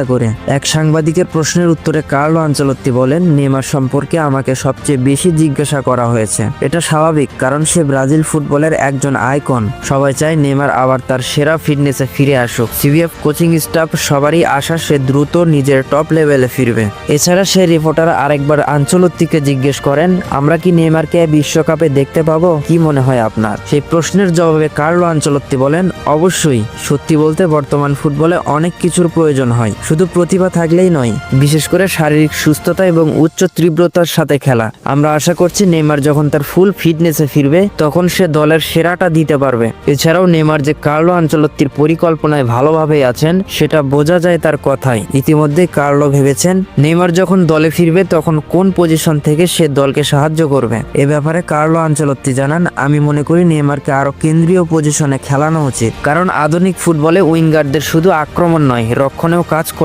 করে এক সাংবাদিকের প্রশ্নের উত্তরে কার্লো আনচেলত্তি বলেন, নেইমার সম্পর্কে আমাকে সবচেয়ে বেশি জিজ্ঞাসা করা হয়েছে। এটা স্বাভাবিক, কারণ সে ব্রাজিল ফুটবলের একজন আইকন। সবাই চায় নেইমার আবার তার সেরা ফিটনেসে ফিরে আসুক। সিবিএফ কোচিং স্টাফ সবারই আশা সে দ্রুত নিজের টপ লেভেলে ফিরবে। এছাড়া সেই রিপোর্টার আরেকবার আনচেলত্তিকে জিজ্ঞেস করেন, আমরা কি নেইমারকে বিশ্বকাপে দেখতে পাবো? কি মনে হয় আপনার? সেই প্রশ্নের জবাবে কার্লো আনচেলত্তি বলেন, অবশ্যই। সত্যি বলতে বর্তমান ফুটবলে অনেক কিছুর প্রয়োজন হয়, শুধু প্রতিভা থাকলেই নয়, বিশেষ করে শারীরিক সুস্থতা এবং উচ্চ তীব্রতার সাথে খেলা। আমরা আশা করছি নেইমার যখন তার ফুল ফিটনেসে ফিরবে তখন সে দলের সেরাটা দিতে পারবে। এছাড়াও নেইমার যে কার্লো আনচেলত্তির পরিকল্পনায় ভালোভাবেই আছেন সেটা বোঝা যায় তার কথায়। ইতিমধ্যে কার্লো ভেবেছেন নেইমার যখন দলে ফিরবে তখন কোন পজিশন থেকে সে দলকে সাহায্য করবে। এ ব্যাপারে কার্লো আনচেলত্তি জানান, আমি মনে করি নেইমারকে আরো কেন্দ্রীয় পজিশনে খেলানো উচিত, কারণ আধুনিক ফুটবলে উইঙ্গারদের শুধু আক্রমণ নয়, রক্ষণেও কাজ করতে